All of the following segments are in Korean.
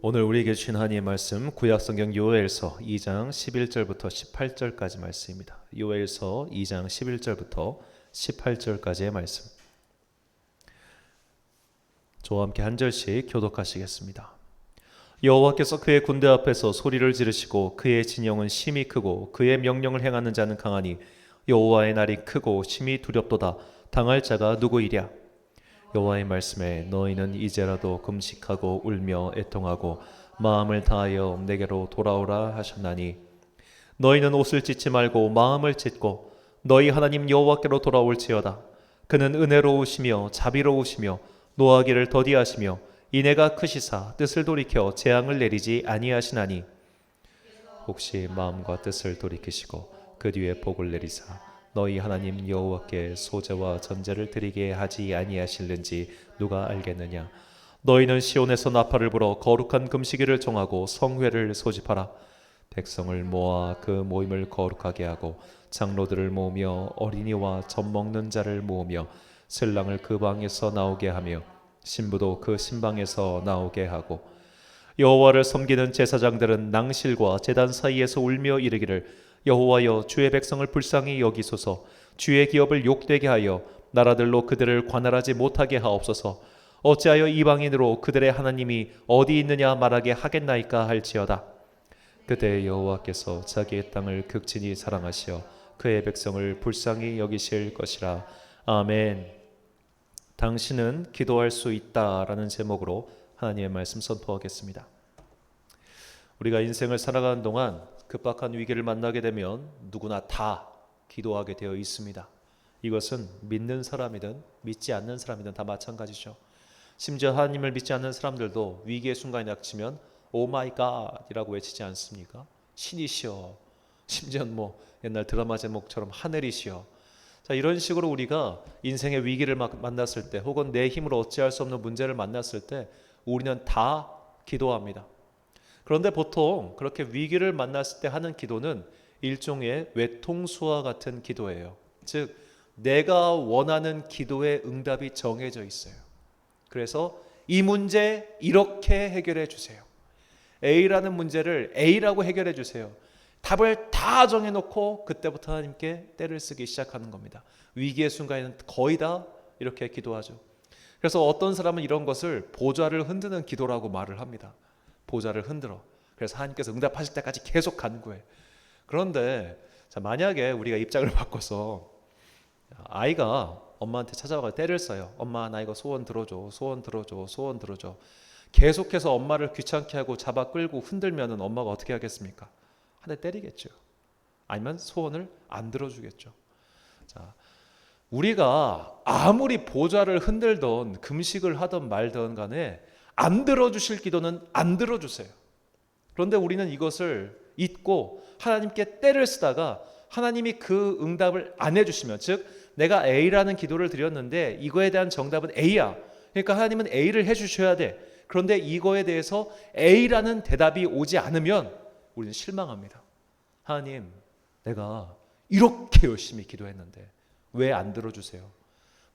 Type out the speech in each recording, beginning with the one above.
오늘 우리에게 주신 하나님의 말씀 구약성경 요엘서 2장 11절부터 18절까지 말씀입니다. 요엘서 2장 11절부터 18절까지의 말씀. 저와 함께 한 절씩 교독하시겠습니다. 여호와께서 그의 군대 앞에서 소리를 지르시고 그의 진영은 심히 크고 그의 명령을 행하는 자는 강하니 여호와의 날이 크고 심히 두렵도다. 당할 자가 누구이랴? 여호와의 말씀에 너희는 이제라도 금식하고 울며 애통하고 마음을 다하여 내게로 돌아오라 하셨나니 너희는 옷을 찢지 말고 마음을 찢고 너희 하나님 여호와께로 돌아올지어다. 그는 은혜로우시며 자비로우시며 노하기를 더디하시며 인애가 크시사 뜻을 돌이켜 재앙을 내리지 아니하시나니 혹시 마음과 뜻을 돌이키시고 그 뒤에 복을 내리사 너희 하나님 여호와께 소제와 전제를 드리게 하지 아니하실는지 누가 알겠느냐? 너희는 시온에서 나팔을 불어 거룩한 금식일을 정하고 성회를 소집하라. 백성을 모아 그 모임을 거룩하게 하고 장로들을 모으며 어린이와 젖 먹는 자를 모으며 신랑을 그 방에서 나오게 하며 신부도 그 신방에서 나오게 하고 여호와를 섬기는 제사장들은 낭실과 제단 사이에서 울며 이르기를 여호와여 주의 백성을 불쌍히 여기소서. 주의 기업을 욕되게 하여 나라들로 그들을 관할하지 못하게 하옵소서. 어찌하여 이방인으로 그들의 하나님이 어디 있느냐 말하게 하겠나이까 할지어다. 그때 여호와께서 자기의 땅을 극진히 사랑하시어 그의 백성을 불쌍히 여기실 것이라. 아멘. 당신은 기도할 수 있다라는 제목으로 하나님의 말씀 선포하겠습니다. 우리가 인생을 살아가는 동안 급박한 위기를 만나게 되면 누구나 다 기도하게 되어 있습니다. 이것은 믿는 사람이든 믿지 않는 사람이든 다 마찬가지죠. 심지어 하나님을 믿지 않는 사람들도 위기의 순간이 닥치면 오 마이 갓이라고 외치지 않습니까? 신이시여, 심지어 옛날 드라마 제목처럼 하늘이시여. 자, 이런 식으로 우리가 인생의 위기를 만났을 때 혹은 내 힘으로 어찌할 수 없는 문제를 만났을 때 우리는 다 기도합니다. 그런데 보통 그렇게 위기를 만났을 때 하는 기도는 일종의 외통수와 같은 기도예요. 즉 내가 원하는 기도의 응답이 정해져 있어요. 그래서 이 문제 이렇게 해결해 주세요. A라는 문제를 A라고 해결해 주세요. 답을 다 정해놓고 그때부터 하나님께 때를 쓰기 시작하는 겁니다. 위기의 순간에는 거의 다 이렇게 기도하죠. 그래서 어떤 사람은 이런 것을 보좌를 흔드는 기도라고 말을 합니다. 보좌를 흔들어. 그래서 하나님께서 응답하실 때까지 계속 간구해. 그런데 만약에 우리가 입장을 바꿔서 아이가 엄마한테 찾아와서 때를 써요. 엄마 나 이거 소원 들어줘. 소원 들어줘. 소원 들어줘. 계속해서 엄마를 귀찮게 하고 잡아 끌고 흔들면은 엄마가 어떻게 하겠습니까? 한 대 때리겠죠. 아니면 소원을 안 들어주겠죠. 자, 우리가 아무리 보좌를 흔들던 금식을 하던 말던 간에 안 들어주실 기도는 안 들어주세요. 그런데 우리는 이것을 잊고 하나님께 때를 쓰다가 하나님이 그 응답을 안 해주시면, 즉 내가 A라는 기도를 드렸는데 이거에 대한 정답은 A야. 그러니까 하나님은 A를 해주셔야 돼. 그런데 이거에 대해서 A라는 대답이 오지 않으면 우리는 실망합니다. 하나님, 내가 이렇게 열심히 기도했는데 왜 안 들어주세요?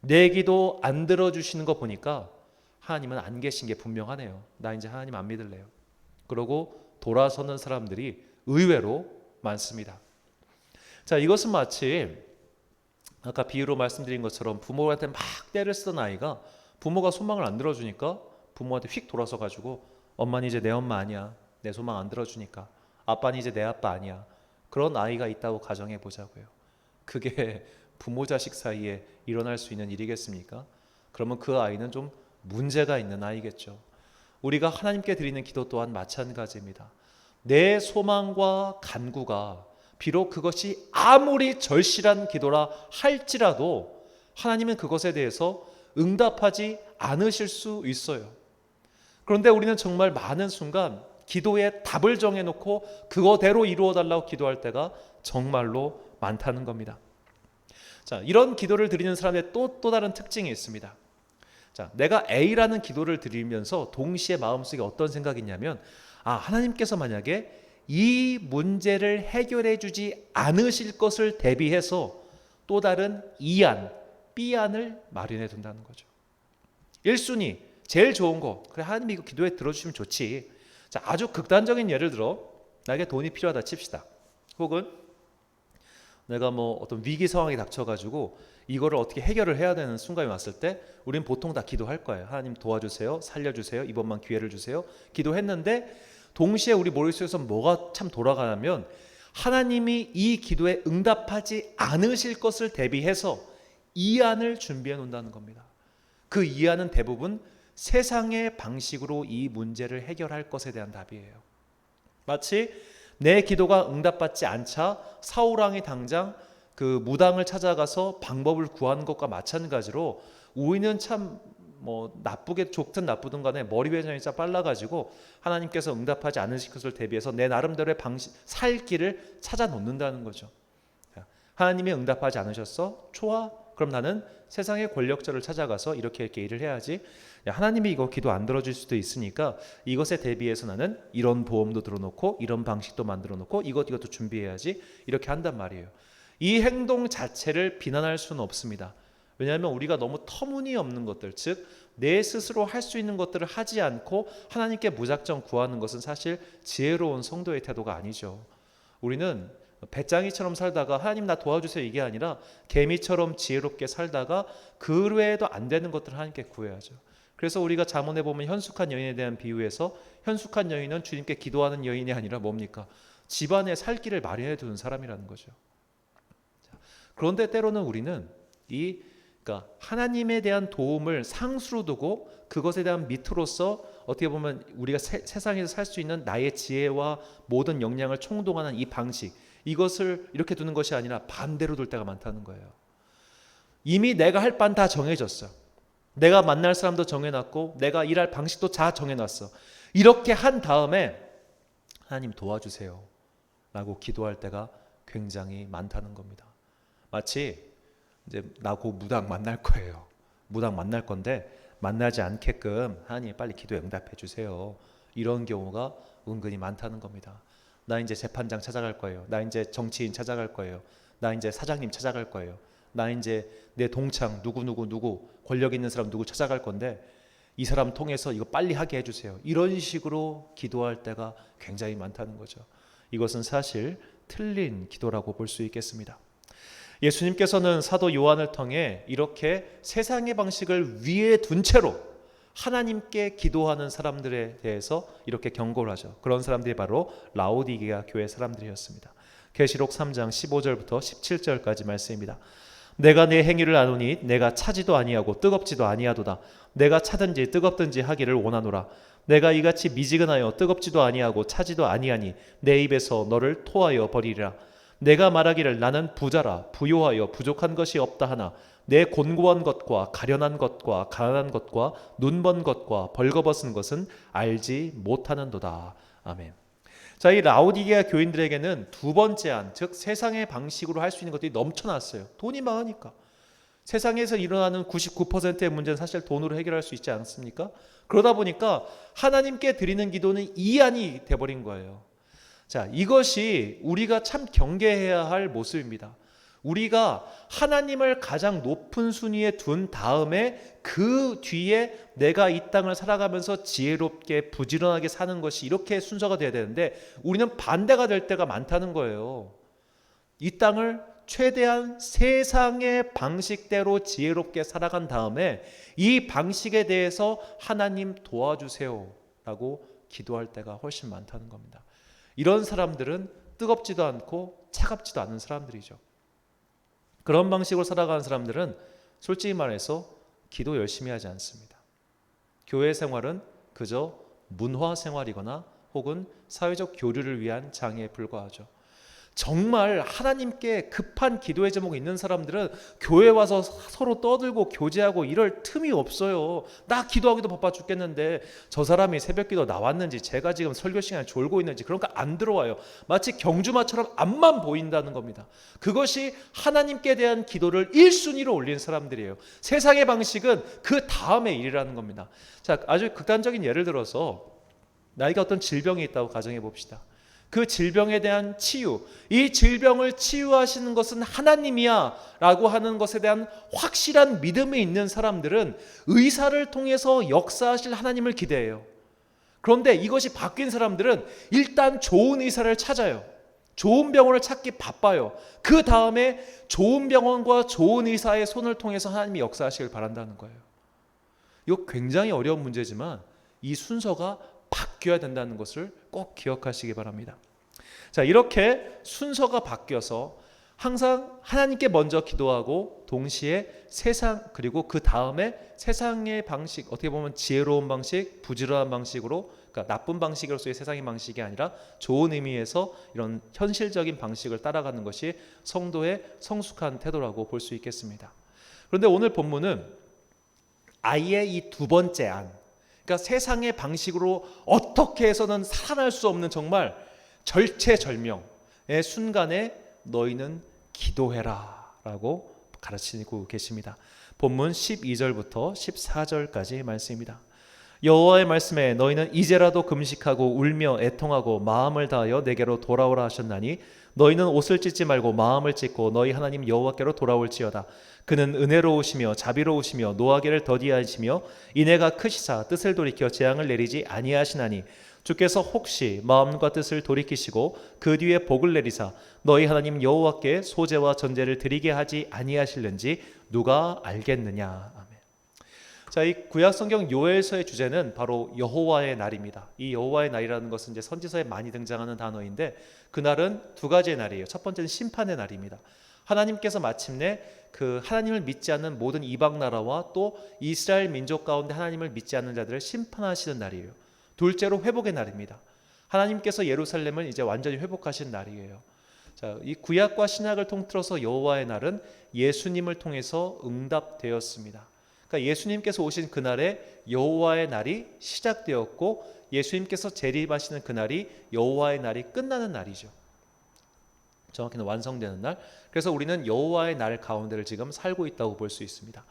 내 기도 안 들어주시는 거 보니까 하나님은 안 계신 게 분명하네요. 나 이제 하나님 안 믿을래요. 그러고 돌아서는 사람들이 의외로 많습니다. 자, 이것은 마치 아까 비유로 말씀드린 것처럼 부모한테 막 때를 쓰던 아이가 부모가 소망을 안 들어주니까 부모한테 휙 돌아서 가지고 엄마는 이제 내 엄마 아니야. 내 소망 안 들어주니까. 아빠는 이제 내 아빠 아니야. 그런 아이가 있다고 가정해 보자고요. 그게 부모 자식 사이에 일어날 수 있는 일이겠습니까? 그러면 그 아이는 좀 문제가 있는 아이겠죠. 우리가 하나님께 드리는 기도 또한 마찬가지입니다. 내 소망과 간구가 비록 그것이 아무리 절실한 기도라 할지라도 하나님은 그것에 대해서 응답하지 않으실 수 있어요. 그런데 우리는 정말 많은 순간 기도의 답을 정해놓고 그거대로 이루어달라고 기도할 때가 정말로 많다는 겁니다. 자, 이런 기도를 드리는 사람의 또 다른 특징이 있습니다. 자, 내가 A라는 기도를 드리면서 동시에 마음속에 어떤 생각이 있냐면, 하나님께서 만약에 이 문제를 해결해 주지 않으실 것을 대비해서 또 다른 E안, B안을 마련해 둔다는 거죠. 1순위, 제일 좋은 거, 그래 하나님이 이거 기도에 들어주시면 좋지. 자, 아주 극단적인 예를 들어 나에게 돈이 필요하다 칩시다. 혹은 내가 뭐 어떤 위기 상황이 닥쳐가지고 이거를 어떻게 해결을 해야 되는 순간이 왔을 때 우린 보통 다 기도할 거예요. 하나님 도와주세요, 살려주세요, 이번만 기회를 주세요. 기도했는데 동시에 우리 머릿속에서 뭐가 참 돌아가냐면 하나님이 이 기도에 응답하지 않으실 것을 대비해서 이안을 준비해 놓는다는 겁니다. 그 이안은 대부분 세상의 방식으로 이 문제를 해결할 것에 대한 답이에요. 마치 내 기도가 응답받지 않자 사울왕이 당장 그 무당을 찾아가서 방법을 구한 것과 마찬가지로 우리는 참 나쁘게 좋든 나쁘든 간에 머리 회전이 짜 빨라가지고 하나님께서 응답하지 않으실 것을 대비해서 내 나름대로의 살 길을 찾아 놓는다는 거죠. 하나님이 응답하지 않으셨어? 좋아. 그럼 나는 세상의 권력자를 찾아가서 이렇게 일을 해야지. 하나님이 이거 기도 안 들어줄 수도 있으니까 이것에 대비해서 나는 이런 보험도 들어놓고 이런 방식도 만들어 놓고 이것도 준비해야지. 이렇게 한단 말이에요. 이 행동 자체를 비난할 수는 없습니다. 왜냐하면 우리가 너무 터무니없는 것들, 즉 내 스스로 할 수 있는 것들을 하지 않고 하나님께 무작정 구하는 것은 사실 지혜로운 성도의 태도가 아니죠. 우리는 배짱이처럼 살다가 하나님 나 도와주세요 이게 아니라 개미처럼 지혜롭게 살다가 그 외에도 안 되는 것들을 하나님께 구해야죠. 그래서 우리가 잠언에 보면 현숙한 여인에 대한 비유에서 현숙한 여인은 주님께 기도하는 여인이 아니라 뭡니까? 집안에 살 길을 마련해 두는 사람이라는 거죠. 그런데 때로는 우리는 그러니까 하나님에 대한 도움을 상수로 두고 그것에 대한 밑으로서 어떻게 보면 우리가 세상에서 살 수 있는 나의 지혜와 모든 역량을 총동원한 이 방식, 이것을 이렇게 두는 것이 아니라 반대로 둘 때가 많다는 거예요. 이미 내가 할 바는 다 정해졌어. 내가 만날 사람도 정해놨고 내가 일할 방식도 다 정해놨어. 이렇게 한 다음에 하나님 도와주세요 라고 기도할 때가 굉장히 많다는 겁니다. 마치 이제 나고 무당 만날 거예요. 무당 만날 건데 만나지 않게끔 하나님 빨리 기도에 응답해 주세요. 이런 경우가 은근히 많다는 겁니다. 나 이제 재판장 찾아갈 거예요. 나 이제 정치인 찾아갈 거예요. 나 이제 사장님 찾아갈 거예요. 나 이제 내 동창 누구 권력 있는 사람 누구 찾아갈 건데 이 사람 통해서 이거 빨리 하게 해주세요. 이런 식으로 기도할 때가 굉장히 많다는 거죠. 이것은 사실 틀린 기도라고 볼 수 있겠습니다. 예수님께서는 사도 요한을 통해 이렇게 세상의 방식을 위에 둔 채로 하나님께 기도하는 사람들에 대해서 이렇게 경고를 하죠. 그런 사람들이 바로 라오디게아 교회 사람들이었습니다. 계시록 3장 15절부터 17절까지 말씀입니다. 내가 내 행위를 아노니 내가 차지도 아니하고 뜨겁지도 아니하도다. 내가 차든지 뜨겁든지 하기를 원하노라. 내가 이같이 미지근하여 뜨겁지도 아니하고 차지도 아니하니 내 입에서 너를 토하여 버리리라. 내가 말하기를 나는 부자라 부요하여 부족한 것이 없다 하나 내 곤고한 것과 가련한 것과 가난한 것과 눈먼 것과 벌거벗은 것은 알지 못하는도다. 아멘. 자, 이 라오디게아 교인들에게는 두 번째 안, 즉 세상의 방식으로 할 수 있는 것들이 넘쳐났어요. 돈이 많으니까. 세상에서 일어나는 99%의 문제는 사실 돈으로 해결할 수 있지 않습니까? 그러다 보니까 하나님께 드리는 기도는 이안이 돼버린 거예요. 자, 이것이 우리가 참 경계해야 할 모습입니다. 우리가 하나님을 가장 높은 순위에 둔 다음에 그 뒤에 내가 이 땅을 살아가면서 지혜롭게 부지런하게 사는 것이 이렇게 순서가 돼야 되는데 우리는 반대가 될 때가 많다는 거예요. 이 땅을 최대한 세상의 방식대로 지혜롭게 살아간 다음에 이 방식에 대해서 하나님 도와주세요 라고 기도할 때가 훨씬 많다는 겁니다. 이런 사람들은 뜨겁지도 않고 차갑지도 않은 사람들이죠. 그런 방식으로 살아가는 사람들은 솔직히 말해서 기도 열심히 하지 않습니다. 교회 생활은 그저 문화 생활이거나 혹은 사회적 교류를 위한 장애에 불과하죠. 정말 하나님께 급한 기도의 제목이 있는 사람들은 교회 와서 서로 떠들고 교제하고 이럴 틈이 없어요. 나 기도하기도 바빠 죽겠는데 저 사람이 새벽기도 나왔는지 제가 지금 설교 시간에 졸고 있는지 그런 거 안 들어와요. 마치 경주마처럼 앞만 보인다는 겁니다. 그것이 하나님께 대한 기도를 1순위로 올린 사람들이에요. 세상의 방식은 그 다음의 일이라는 겁니다. 자, 아주 극단적인 예를 들어서 나에게 어떤 질병이 있다고 가정해 봅시다. 그 질병에 대한 치유, 이 질병을 치유하시는 것은 하나님이야 라고 하는 것에 대한 확실한 믿음이 있는 사람들은 의사를 통해서 역사하실 하나님을 기대해요. 그런데 이것이 바뀐 사람들은 일단 좋은 의사를 찾아요. 좋은 병원을 찾기 바빠요. 그 다음에 좋은 병원과 좋은 의사의 손을 통해서 하나님이 역사하시길 바란다는 거예요. 이거 굉장히 어려운 문제지만 이 순서가 바뀌어야 된다는 것을 꼭 기억하시기 바랍니다. 자, 이렇게 순서가 바뀌어서 항상 하나님께 먼저 기도하고 동시에 세상, 그리고 그 다음에 세상의 방식, 어떻게 보면 지혜로운 방식, 부지런한 방식으로, 그러니까 나쁜 방식으로서의 세상의 방식이 아니라 좋은 의미에서 이런 현실적인 방식을 따라가는 것이 성도의 성숙한 태도라고 볼 수 있겠습니다. 그런데 오늘 본문은 아예 이 두 번째 안, 그러니까 세상의 방식으로 어떻게 해서는 살아날 수 없는 정말 절체절명의 순간에 너희는 기도해라 라고 가르치고 계십니다. 본문 12절부터 14절까지 말씀입니다. 여호와의 말씀에 너희는 이제라도 금식하고 울며 애통하고 마음을 다하여 내게로 돌아오라 하셨나니 너희는 옷을 찢지 말고 마음을 찢고 너희 하나님 여호와께로 돌아올지어다. 그는 은혜로우시며 자비로우시며 노하기를 더디하시며 인애가 크시사 뜻을 돌이켜 재앙을 내리지 아니하시나니 주께서 혹시 마음과 뜻을 돌이키시고 그 뒤에 복을 내리사 너희 하나님 여호와께 소제와 전제를 드리게 하지 아니하실는지 누가 알겠느냐. 아멘. 자, 이 구약 성경 요엘서의 주제는 바로 여호와의 날입니다. 이 여호와의 날이라는 것은 이제 선지서에 많이 등장하는 단어인데 그날은 두 가지의 날이에요. 첫 번째는 심판의 날입니다. 하나님께서 마침내 그 하나님을 믿지 않는 모든 이방 나라와 또 이스라엘 민족 가운데 하나님을 믿지 않는 자들을 심판하시는 날이에요. 둘째로 회복의 날입니다. 하나님께서 예루살렘을 이제 완전히 회복하신 날이에요. 자, 이 구약과 신약을 통틀어서 여호와의 날은 예수님을 통해서 응답되었습니다. 그러니까 예수님께서 오신 그날에 여호와의 날이 시작되었고 예수님께서 재림하시는 그날이 여호와의 날이 끝나는 날이죠. 정확히는 완성되는 날. 그래서 우리는 여호와의 날 가운데를 지금 살고 있다고 볼 수 있습니다.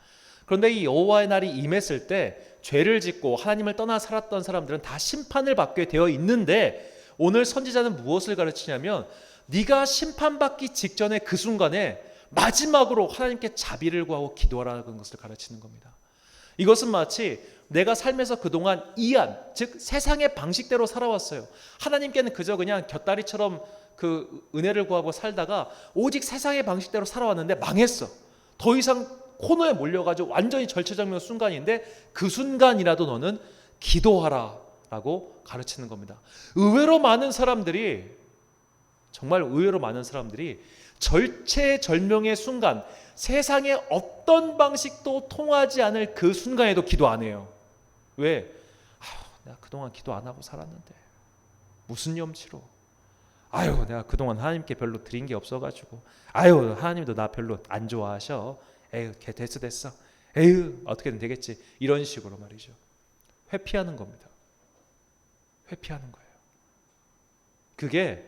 그런데 이 여호와의 날이 임했을 때 죄를 짓고 하나님을 떠나 살았던 사람들은 다 심판을 받게 되어 있는데 오늘 선지자는 무엇을 가르치냐면 네가 심판받기 직전에 그 순간에 마지막으로 하나님께 자비를 구하고 기도하라는 것을 가르치는 겁니다. 이것은 마치 내가 삶에서 그동안 이한, 즉 세상의 방식대로 살아왔어요. 하나님께는 그저 그냥 곁다리처럼 그 은혜를 구하고 살다가 오직 세상의 방식대로 살아왔는데 망했어. 더 이상 코너에 몰려가지고 완전히 절체절명 순간인데 그 순간이라도 너는 기도하라 라고 가르치는 겁니다. 의외로 많은 사람들이, 정말 의외로 많은 사람들이 절체절명의 순간, 세상의 어떤 방식도 통하지 않을 그 순간에도 기도 안 해요. 왜? 내가 그동안 기도 안 하고 살았는데 무슨 염치로, 내가 그동안 하나님께 별로 드린 게 없어가지고, 하나님도 나 별로 안 좋아하셔, 걔 됐어, 어떻게든 되겠지, 이런 식으로 말이죠. 회피하는 겁니다. 회피하는 거예요. 그게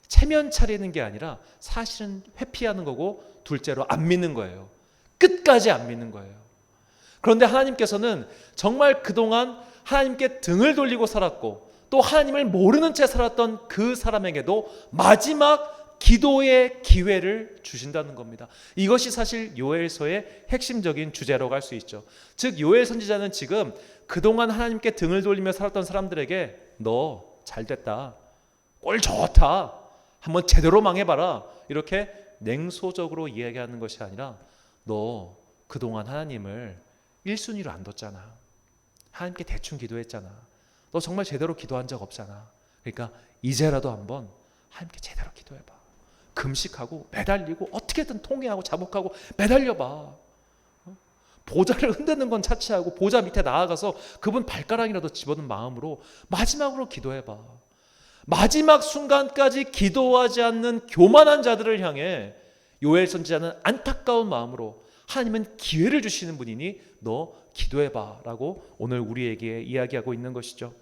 체면 차리는 게 아니라 사실은 회피하는 거고, 둘째로 안 믿는 거예요. 끝까지 안 믿는 거예요. 그런데 하나님께서는 정말 그동안 하나님께 등을 돌리고 살았고 또 하나님을 모르는 채 살았던 그 사람에게도 마지막 기도의 기회를 주신다는 겁니다. 이것이 사실 요엘서의 핵심적인 주제라고 할 수 있죠. 즉 요엘 선지자는 지금 그동안 하나님께 등을 돌리며 살았던 사람들에게 너 잘됐다, 꼴 좋다, 한번 제대로 망해봐라, 이렇게 냉소적으로 이야기하는 것이 아니라 너 그동안 하나님을 1순위로 안 뒀잖아. 하나님께 대충 기도했잖아. 너 정말 제대로 기도한 적 없잖아. 그러니까 이제라도 한번 하나님께 제대로 기도해봐. 금식하고 매달리고 어떻게든 통회하고 자복하고 매달려봐. 보좌를 흔드는 건 차치하고 보좌 밑에 나아가서 그분 발가락이라도 집어넣은 마음으로 마지막으로 기도해봐. 마지막 순간까지 기도하지 않는 교만한 자들을 향해 요엘 선지자는 안타까운 마음으로 하나님은 기회를 주시는 분이니 너 기도해봐 라고 오늘 우리에게 이야기하고 있는 것이죠.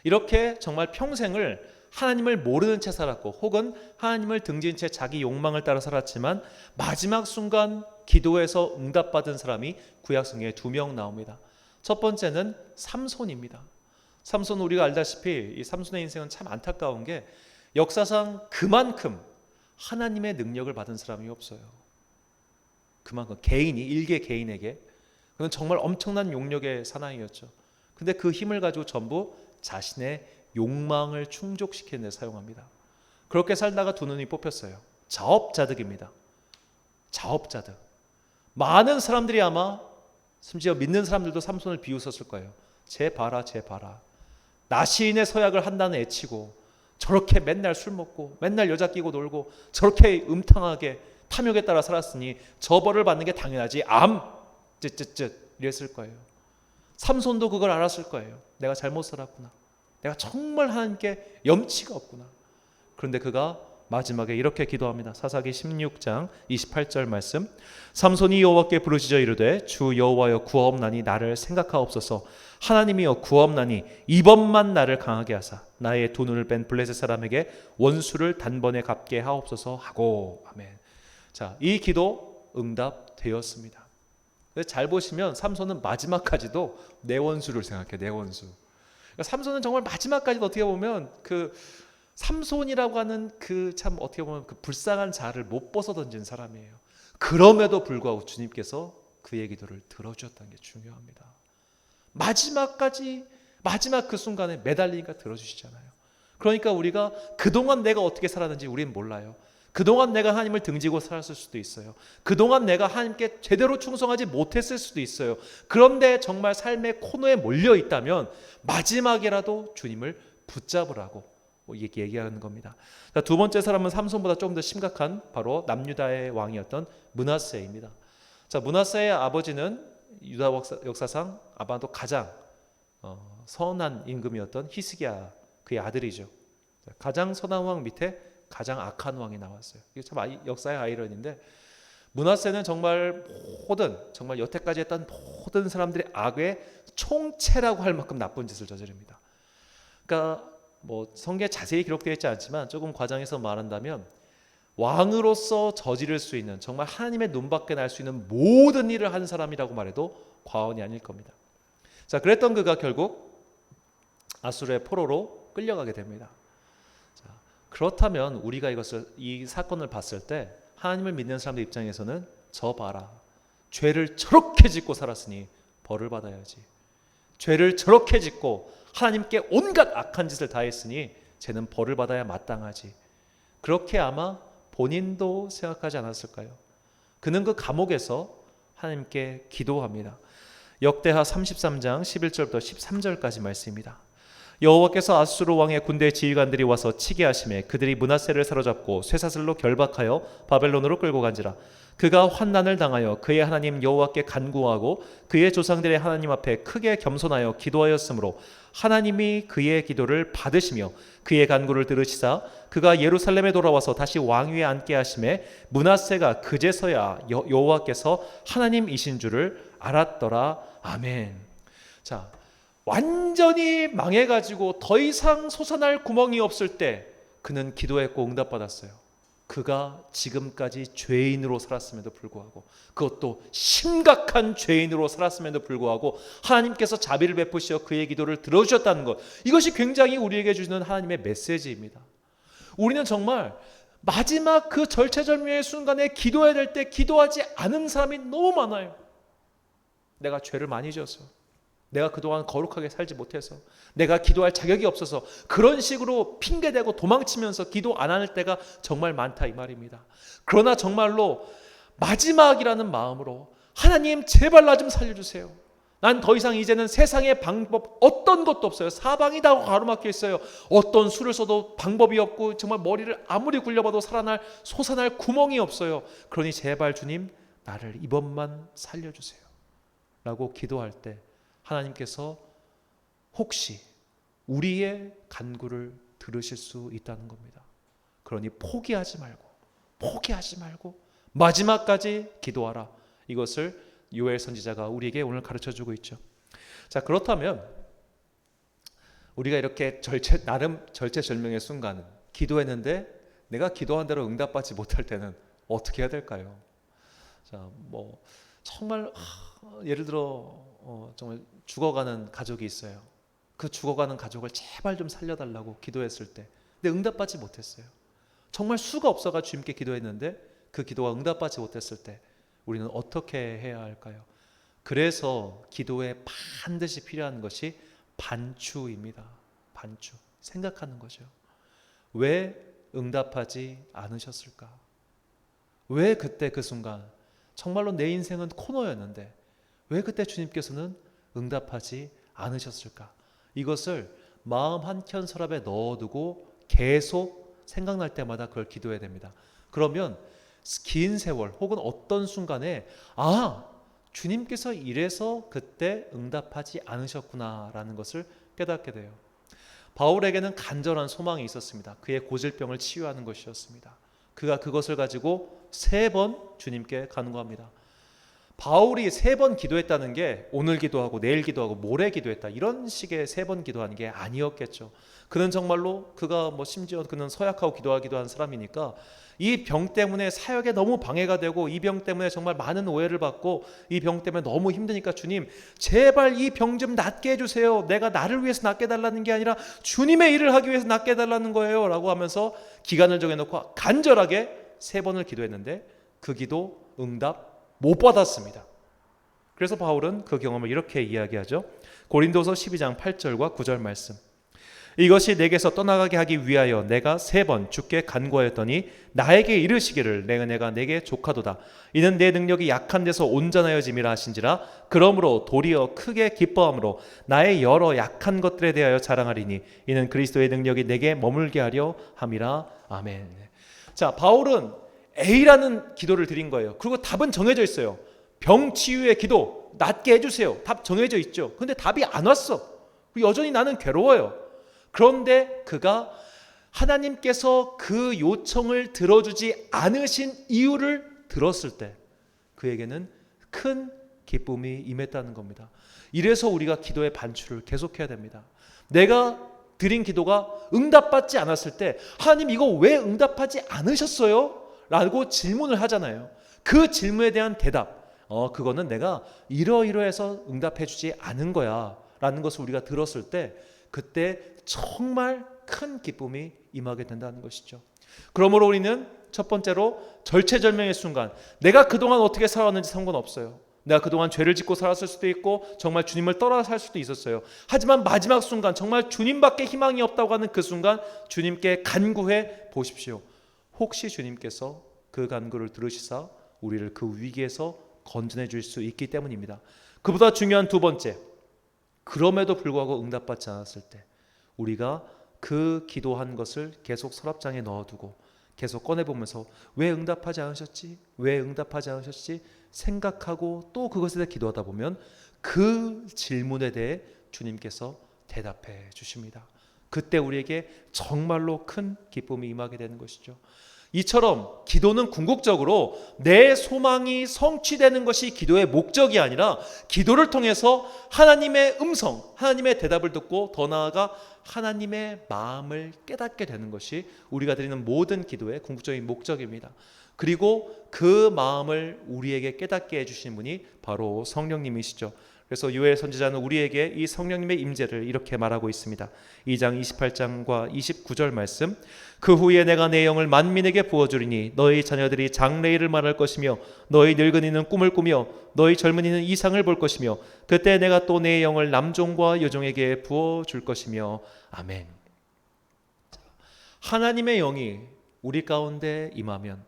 이렇게 정말 평생을 하나님을 모르는 채 살았고 혹은 하나님을 등진 채 자기 욕망을 따라 살았지만 마지막 순간 기도해서 응답받은 사람이 구약성경에 2명 나옵니다. 첫 번째는 삼손입니다. 삼손, 우리가 알다시피 이 삼손의 인생은 참 안타까운 게 역사상 그만큼 하나님의 능력을 받은 사람이 없어요. 그만큼 개인이, 일개 개인에게 그건 정말 엄청난 용력의 사나이였죠. 근데 그 힘을 가지고 전부 자신의 욕망을 충족시키는 데 사용합니다. 그렇게 살다가 두 눈이 뽑혔어요. 자업자득입니다. 자업자득. 많은 사람들이 아마 심지어 믿는 사람들도 삼손을 비웃었을 거예요. 쟤 봐라, 쟤 봐라. 나시인의 서약을 한다는 애치고 저렇게 맨날 술 먹고 맨날 여자 끼고 놀고 저렇게 음탕하게 탐욕에 따라 살았으니 저 벌을 받는 게 당연하지. 쯧쯧쯧 이랬을 거예요. 삼손도 그걸 알았을 거예요. 내가 잘못 살았구나. 내가 정말 하나님께 염치가 없구나. 그런데 그가 마지막에 이렇게 기도합니다. 사사기 16장 28절 말씀. 삼손이 여호와께 부르짖어 이르되 주 여호와여 구하옵나니 나를 생각하옵소서. 하나님이여 구하옵나니 이번만 나를 강하게 하사 나의 두 눈을 뺀 블레셋 사람에게 원수를 단번에 갚게 하옵소서 하고. 아멘. 자, 이 기도 응답되었습니다. 잘 보시면 삼손은 마지막까지도 내 원수를 생각해. 내 원수. 그러니까 삼손은 정말 마지막까지도 어떻게 보면 그 삼손이라고 하는 그 참 어떻게 보면 그 불쌍한 자를 못 벗어 던진 사람이에요. 그럼에도 불구하고 주님께서 그의 기도를 들어주셨다는 게 중요합니다. 마지막까지 마지막 그 순간에 매달리니까 들어주시잖아요. 그러니까 우리가 그동안 내가 어떻게 살았는지 우리는 몰라요. 그동안 내가 하나님을 등지고 살았을 수도 있어요. 그동안 내가 하나님께 제대로 충성하지 못했을 수도 있어요. 그런데 정말 삶의 코너에 몰려 있다면 마지막이라도 주님을 붙잡으라고 얘기하는 겁니다. 자, 두 번째 사람은 삼손보다 조금 더 심각한 바로 남유다의 왕이었던 므낫세입니다. 자, 므낫세의 아버지는 유다 역사상 아마도 가장 선한 임금이었던 히스기야 그의 아들이죠. 가장 선한 왕 밑에 가장 악한 왕이 나왔어요. 이게 참 역사의 아이러니인데 므낫세는 정말 정말 여태까지 했던 모든 사람들의 악의 총체라고 할 만큼 나쁜 짓을 저지릅니다. 그러니까 뭐 성경에 자세히 기록되어 있지 않지만 조금 과장해서 말한다면 왕으로서 저지를 수 있는 정말 하나님의 눈밖에 날 수 있는 모든 일을 한 사람이라고 말해도 과언이 아닐 겁니다. 자, 그랬던 그가 결국 아수르의 포로로 끌려가게 됩니다. 자, 그렇다면 우리가 이 사건을 봤을 때 하나님을 믿는 사람들 입장에서는 저 봐라. 죄를 저렇게 짓고 살았으니 벌을 받아야지. 죄를 저렇게 짓고 하나님께 온갖 악한 짓을 다 했으니 쟤는 벌을 받아야 마땅하지. 그렇게 아마 본인도 생각하지 않았을까요? 그는 그 감옥에서 하나님께 기도합니다. 역대하 33장 11절부터 13절까지 말씀입니다. 여호와께서 아수르 왕의 군대 지휘관들이 와서 치게 하심에 그들이 므낫세를 사로잡고 쇠사슬로 결박하여 바벨론으로 끌고 간지라. 그가 환난을 당하여 그의 하나님 여호와께 간구하고 그의 조상들의 하나님 앞에 크게 겸손하여 기도하였으므로 하나님이 그의 기도를 받으시며 그의 간구를 들으시사 그가 예루살렘에 돌아와서 다시 왕위에 앉게 하심에 므낫세가 그제서야 여호와께서 하나님이신 줄을 알았더라. 아멘. 자, 완전히 망해가지고 더 이상 솟아날 구멍이 없을 때 그는 기도했고 응답받았어요. 그가 지금까지 죄인으로 살았음에도 불구하고, 그것도 심각한 죄인으로 살았음에도 불구하고 하나님께서 자비를 베푸시어 그의 기도를 들어주셨다는 것, 이것이 굉장히 우리에게 주시는 하나님의 메시지입니다. 우리는 정말 마지막 그 절체절명의 순간에 기도해야 될 때 기도하지 않은 사람이 너무 많아요. 내가 죄를 많이 지어서, 내가 그동안 거룩하게 살지 못해서, 내가 기도할 자격이 없어서, 그런 식으로 핑계대고 도망치면서 기도 안 할 때가 정말 많다 이 말입니다. 그러나 정말로 마지막이라는 마음으로 하나님 제발 나 좀 살려주세요. 난 더 이상 이제는 세상의 방법 어떤 것도 없어요. 사방이 다 가로막혀 있어요. 어떤 수를 써도 방법이 없고 정말 머리를 아무리 굴려봐도 솟아날 구멍이 없어요. 그러니 제발 주님 나를 이번만 살려주세요 라고 기도할 때 하나님께서 혹시 우리의 간구를 들으실 수 있다는 겁니다. 그러니 포기하지 말고 마지막까지 기도하라. 이것을 요엘 선지자가 우리에게 오늘 가르쳐주고 있죠. 자, 그렇다면 우리가 이렇게 나름 절체절명의 순간은 기도했는데 내가 기도한 대로 응답받지 못할 때는 어떻게 해야 될까요? 자, 뭐 정말 예를 들어 정말 죽어가는 가족이 있어요. 그 죽어가는 가족을 제발 좀 살려달라고 기도했을 때 근데 응답받지 못했어요. 정말 수가 없어가 주님께 기도했는데 그 기도가 응답받지 못했을 때 우리는 어떻게 해야 할까요? 그래서 기도에 반드시 필요한 것이 반추입니다. 반추. 생각하는 거죠. 왜 응답하지 않으셨을까? 왜 그때 그 순간 정말로 내 인생은 코너였는데 왜 그때 주님께서는 응답하지 않으셨을까? 이것을 마음 한켠 서랍에 넣어두고 계속 생각날 때마다 그걸 기도해야 됩니다. 그러면 긴 세월 혹은 어떤 순간에 주님께서 이래서 그때 응답하지 않으셨구나라는 것을 깨닫게 돼요. 바울에게는 간절한 소망이 있었습니다. 그의 고질병을 치유하는 것이었습니다. 그가 그것을 가지고 3번 주님께 간구합니다. 바울이 3번 기도했다는 게 오늘 기도하고 내일 기도하고 모레 기도했다 이런 식의 3번 기도하는 게 아니었겠죠. 그는 정말로 그가 심지어 그는 서약하고 기도하기도 한 사람이니까 이 병 때문에 사역에 너무 방해가 되고 이 병 때문에 정말 많은 오해를 받고 이 병 때문에 너무 힘드니까 주님 제발 이 병 좀 낫게 해주세요. 내가 나를 위해서 낫게 해달라는 게 아니라 주님의 일을 하기 위해서 낫게 해달라는 거예요 라고 하면서 기간을 정해놓고 간절하게 3번을 기도했는데 그 기도 응답 못 받았습니다. 그래서 바울은 그 경험을 이렇게 이야기하죠. 고린도서 12장 8절과 9절 말씀. 이것이 내게서 떠나가게 하기 위하여 내가 3번 주께 간구하였더니 나에게 이르시기를 내가 내게 족하도다. 이는 내 능력이 약한 데서 온전하여짐이라 하신지라. 그러므로 도리어 크게 기뻐함으로 나의 여러 약한 것들에 대하여 자랑하리니 이는 그리스도의 능력이 내게 머물게 하려 함이라. 아멘. 자, 바울은 A라는 기도를 드린 거예요. 그리고 답은 정해져 있어요. 병 치유의 기도 낫게 해주세요. 답 정해져 있죠. 근데 답이 안 왔어. 여전히 나는 괴로워요. 그런데 그가 하나님께서 그 요청을 들어주지 않으신 이유를 들었을 때 그에게는 큰 기쁨이 임했다는 겁니다. 이래서 우리가 기도의 반추를 계속해야 됩니다. 내가 드린 기도가 응답받지 않았을 때 하나님 이거 왜 응답하지 않으셨어요? 라고 질문을 하잖아요. 그 질문에 대한 대답 그거는 내가 이러이러해서 응답해 주지 않은 거야 라는 것을 우리가 들었을 때 그때 정말 큰 기쁨이 임하게 된다는 것이죠. 그러므로 우리는 첫 번째로 절체절명의 순간 내가 그동안 어떻게 살아왔는지 상관없어요. 내가 그동안 죄를 짓고 살았을 수도 있고 정말 주님을 떠나 살 수도 있었어요. 하지만 마지막 순간 정말 주님밖에 희망이 없다고 하는 그 순간 주님께 간구해 보십시오. 혹시 주님께서 그 간구를 들으시사 우리를 그 위기에서 건져내 줄 수 있기 때문입니다. 그보다 중요한 두 번째, 그럼에도 불구하고 응답받지 않았을 때 우리가 그 기도한 것을 계속 서랍장에 넣어두고 계속 꺼내보면서 왜 응답하지 않으셨지? 왜 응답하지 않으셨지? 생각하고 또 그것에 대해 기도하다 보면 그 질문에 대해 주님께서 대답해 주십니다. 그때 우리에게 정말로 큰 기쁨이 임하게 되는 것이죠. 이처럼 기도는 궁극적으로 내 소망이 성취되는 것이 기도의 목적이 아니라 기도를 통해서 하나님의 음성, 하나님의 대답을 듣고 더 나아가 하나님의 마음을 깨닫게 되는 것이 우리가 드리는 모든 기도의 궁극적인 목적입니다. 그리고 그 마음을 우리에게 깨닫게 해주신 분이 바로 성령님이시죠. 그래서 요엘 선지자는 우리에게 이 성령님의 임재를 이렇게 말하고 있습니다. 2장 28장과 29절 말씀. 그 후에 내가 내 영을 만민에게 부어주리니 너희 자녀들이 장래일을 말할 것이며 너희 늙은이는 꿈을 꾸며 너희 젊은이는 이상을 볼 것이며 그때 내가 또 내 영을 남종과 여종에게 부어줄 것이며 아멘. 하나님의 영이 우리 가운데 임하면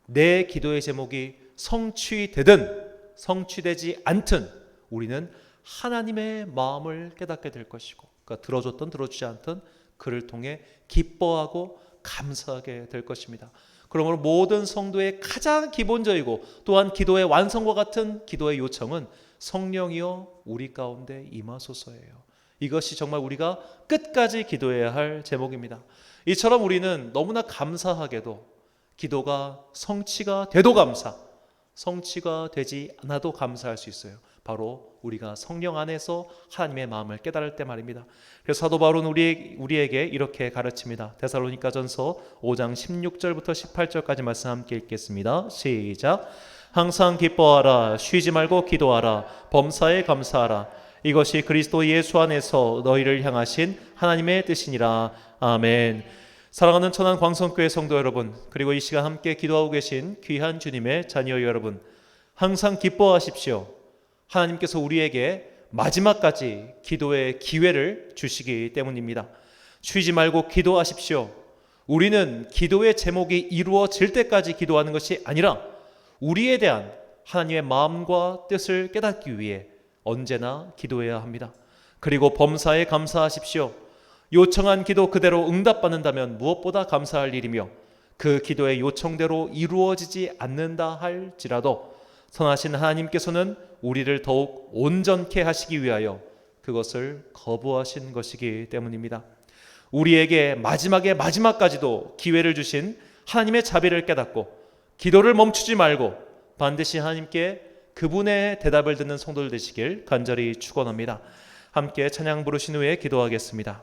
내 기도의 제목이 성취되든 성취되지 않든 우리는 하나님의 마음을 깨닫게 될 것이고 그러니까 들어줬든 들어주지 않든 그를 통해 기뻐하고 감사하게 될 것입니다. 그러므로 모든 성도의 가장 기본적이고 또한 기도의 완성과 같은 기도의 요청은 성령이여 우리 가운데 임하소서예요. 이것이 정말 우리가 끝까지 기도해야 할 제목입니다. 이처럼 우리는 너무나 감사하게도 기도가 성취가 돼도 감사, 성취가 되지 않아도 감사할 수 있어요. 바로 우리가 성령 안에서 하나님의 마음을 깨달을 때 말입니다. 그래서 사도 바울은 우리에게 이렇게 가르칩니다. 데살로니가전서 5장 16절부터 18절까지 말씀 함께 읽겠습니다. 시작. 항상 기뻐하라. 쉬지 말고 기도하라. 범사에 감사하라. 이것이 그리스도 예수 안에서 너희를 향하신 하나님의 뜻이니라. 아멘. 사랑하는 천안 광성교회 성도 여러분, 그리고 이 시간 함께 기도하고 계신 귀한 주님의 자녀 여러분, 항상 기뻐하십시오. 하나님께서 우리에게 마지막까지 기도의 기회를 주시기 때문입니다. 쉬지 말고 기도하십시오. 우리는 기도의 제목이 이루어질 때까지 기도하는 것이 아니라 우리에 대한 하나님의 마음과 뜻을 깨닫기 위해 언제나 기도해야 합니다. 그리고 범사에 감사하십시오. 요청한 기도 그대로 응답받는다면 무엇보다 감사할 일이며, 그 기도의 요청대로 이루어지지 않는다 할지라도 선하신 하나님께서는 우리를 더욱 온전케 하시기 위하여 그것을 거부하신 것이기 때문입니다. 우리에게 마지막의 마지막까지도 기회를 주신 하나님의 자비를 깨닫고 기도를 멈추지 말고 반드시 하나님께 그분의 대답을 듣는 성도들 되시길 간절히 축원합니다. 함께 찬양 부르신 후에 기도하겠습니다.